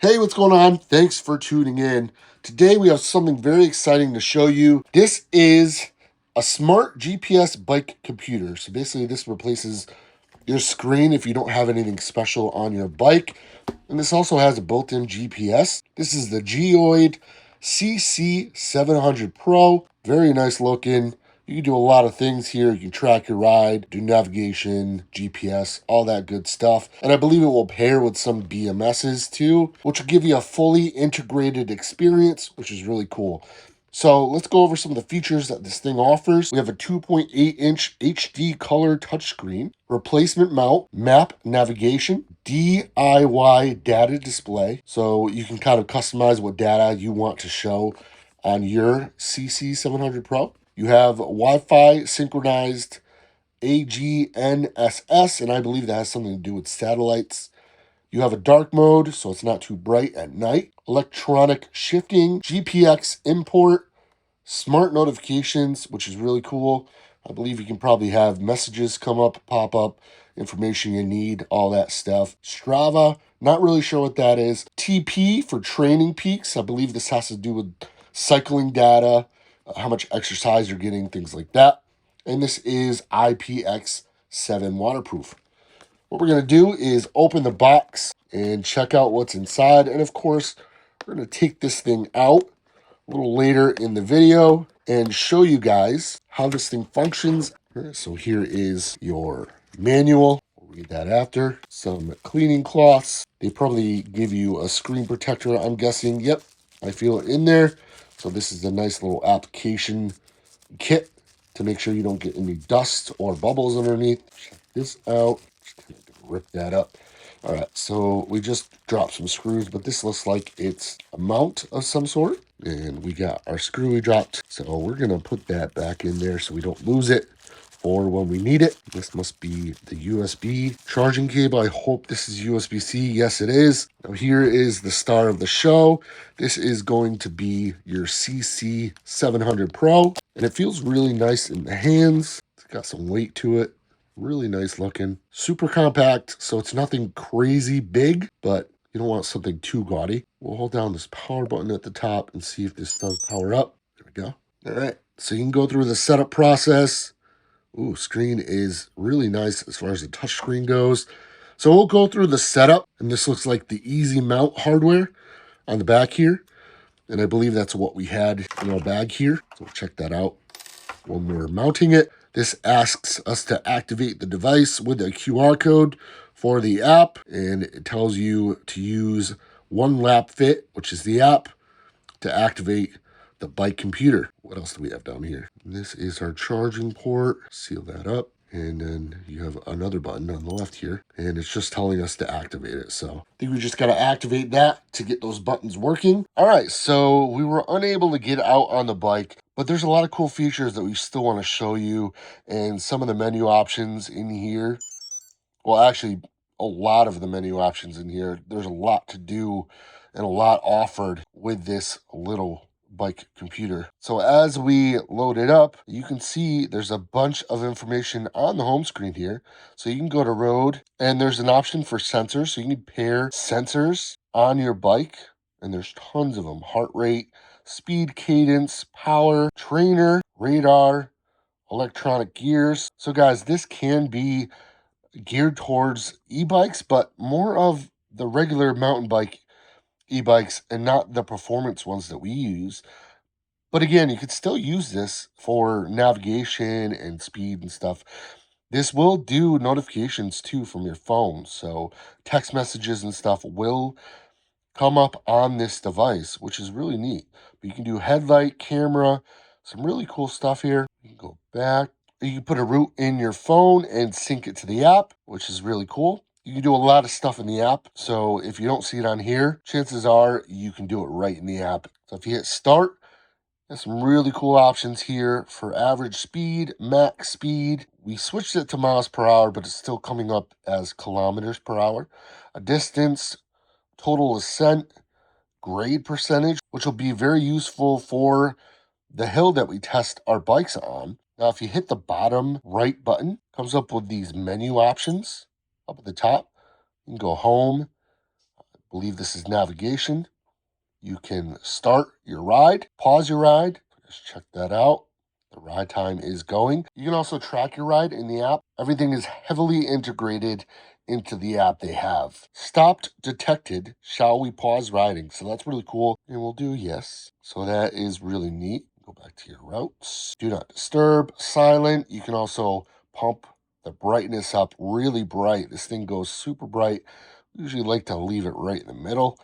Hey, what's going on? Thanks for tuning in. Today we have something very exciting to show you. This is a smart GPS bike computer. So basically this replaces your screen if you don't have anything special on your bike. And this also has a built-in GPS. This is the GEOID CC700 Pro. Very nice looking. You can do a lot of things here. You can track your ride, do navigation, GPS, all that good stuff. And I believe it will pair with some BMSs too, which will give you a fully integrated experience, which is really cool. So let's go over some of the features that this thing offers. We have a 2.8-inch HD color touchscreen, replacement mount, map navigation, DIY data display. So you can kind of customize what data you want to show on your CC700 Pro. You have Wi-Fi synchronized AGNSS, and I believe that has something to do with satellites. You have a dark mode, so it's not too bright at night. Electronic shifting, GPX import, smart notifications, which is really cool. I believe you can probably have messages come up, pop up, information you need, all that stuff. Strava, not really sure what that is. TP for training peaks. I believe this has to do with cycling data, how much exercise you're getting, things like that. And this is IPX7 waterproof. What we're going to do is open the box and check out what's inside. And of course, we're going to take this thing out a little later in the video and show you guys how this thing functions. So here is your manual. We'll read that after. Some cleaning cloths. They probably give you a screen protector, I'm guessing. Yep, I feel it in there. So this is a nice little application kit to make sure you don't get any dust or bubbles underneath. Check this out. Rip that up. All right, so we just dropped some screws, but this looks like it's a mount of some sort. And we got our screw we dropped. So we're going to put that back in there so we don't lose it or when we need it. This must be the USB charging cable. I hope this is USB-C. Yes, it is. Now here is the star of the show. This is going to be your CC700 Pro. And it feels really nice in the hands. It's got some weight to it. Really nice looking. Super compact, so it's nothing crazy big, but you don't want something too gaudy. We'll hold down this power button at the top and see if this does power up. There we go. All right, so you can go through the setup process. Ooh, screen is really nice as far as the touch screen goes. So we'll go through the setup, and this looks like the easy mount hardware on the back here. And I believe that's what we had in our bag here. So we'll check that out when we're mounting it. This asks us to activate the device with a QR code for the app, and it tells you to use One Lap Fit, which is the app, to activate the bike computer. What else do we have down here? This is our charging port. Seal that up. And then you have another button on the left here, and it's just telling us to activate it. So I think we just got to activate that to get those buttons working. All right, so we were unable to get out on the bike, but there's a lot of cool features that we still want to show you, and some of the menu options in here. Well, actually, a lot of the menu options in here. There's a lot to do and a lot offered with this little bike computer. So as we load it up, you can see there's a bunch of information on the home screen here. So you can go to road, and there's an option for sensors. So you can pair sensors on your bike, and there's tons of them. Heart rate, speed, cadence, power, trainer, radar, electronic gears. So guys, this can be geared towards e-bikes, but more of the regular mountain bike e-bikes and not the performance ones that we use. But again, you could still use this for navigation and speed and stuff. This will do notifications too from your phone. So text messages and stuff will come up on this device, which is really neat. But you can do headlight, camera, some really cool stuff here. You can go back. You can put a route in your phone and sync it to the app, which is really cool. You can do a lot of stuff in the app. So if you don't see it on here, chances are you can do it right in the app. So if you hit start, there's some really cool options here for average speed, max speed. We switched it to miles per hour, but it's still coming up as kilometers per hour. A distance, total ascent, grade percentage, which will be very useful for the hill that we test our bikes on. Now, if you hit the bottom right button, comes up with these menu options up at the top. You can go home, believe this is navigation. You can start your ride, pause your ride. Just check that out. The ride time is going. You can also track your ride in the app. Everything is heavily integrated into the app they have. Stopped detected. Shall we pause riding? So that's really cool. And we'll do yes. So that is really neat. Go back to your routes. Do not disturb. Silent. You can also pump the brightness up really bright. This thing goes super bright. Usually like to leave it right in the middle.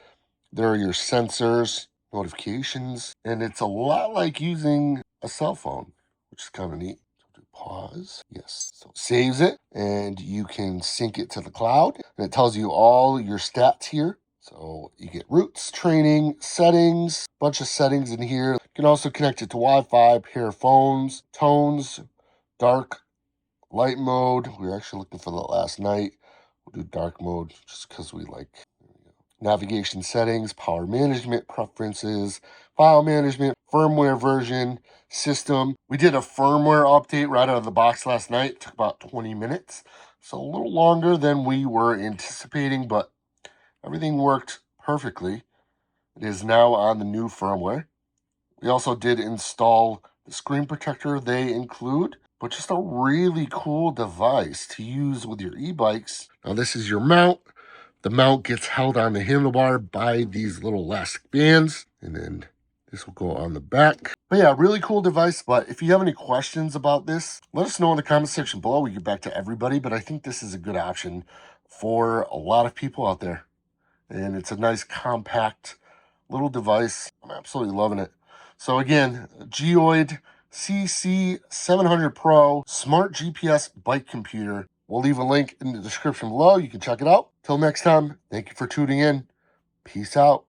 There are your sensors, notifications, and it's a lot like using a cell phone, which is kind of neat. So do pause. Yes. So it saves it, and you can sync it to the cloud, and it tells you all your stats here. So you get routes, training, settings, bunch of settings in here. You can also connect it to Wi-Fi, pair phones, tones, dark, light mode. We were actually looking for that last night. We'll do dark mode just because we like. Navigation settings, power management preferences, file management, firmware version, system. We did a firmware update right out of the box last night. It took about 20 minutes. So a little longer than we were anticipating, but everything worked perfectly. It is now on the new firmware. We also did install the screen protector they include, but just a really cool device to use with your e-bikes. Now this is your mount. The mount gets held on the handlebar by these little elastic bands, and then this will go on the back. But yeah, really cool device. But if you have any questions about this, let us know in the comment section below. We get back to everybody, but I think this is a good option for a lot of people out there. And it's a nice compact little device. I'm absolutely loving it. So again, GEOID CC700 Pro Smart GPS bike computer. We'll leave a link in the description below. You can check it out. Till next time, thank you for tuning in. Peace out.